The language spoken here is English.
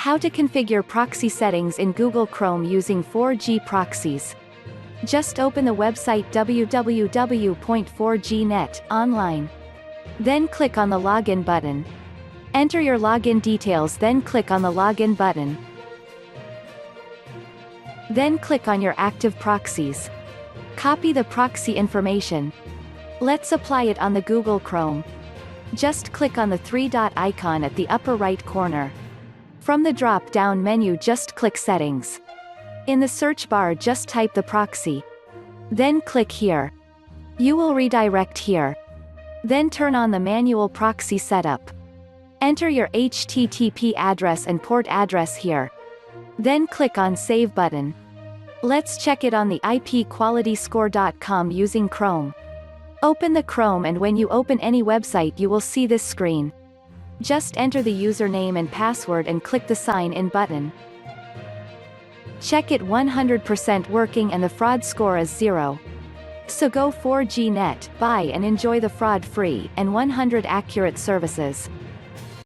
How to configure proxy settings in Google Chrome using 4G proxies. Just open the website www.4gnet online. Then click on the Login button. Enter your login details, then click on the Login button. Then click on your active proxies. Copy the proxy information. Let's apply it on the Google Chrome. Just click on the three-dot icon at the upper right corner. From the drop-down menu, just click Settings. In the search bar, just type the proxy. Then click here. You will redirect here. Then turn on the manual proxy setup. Enter your HTTP address and port address here. Then click on Save button. Let's check it on the ipqualityscore.com using Chrome. Open the Chrome, and when you open any website you will see this screen. Just enter the username and password and click the Sign In button. Check it 100% working and the fraud score is 0. So go 4G net, buy and enjoy the fraud-free and 100 accurate services.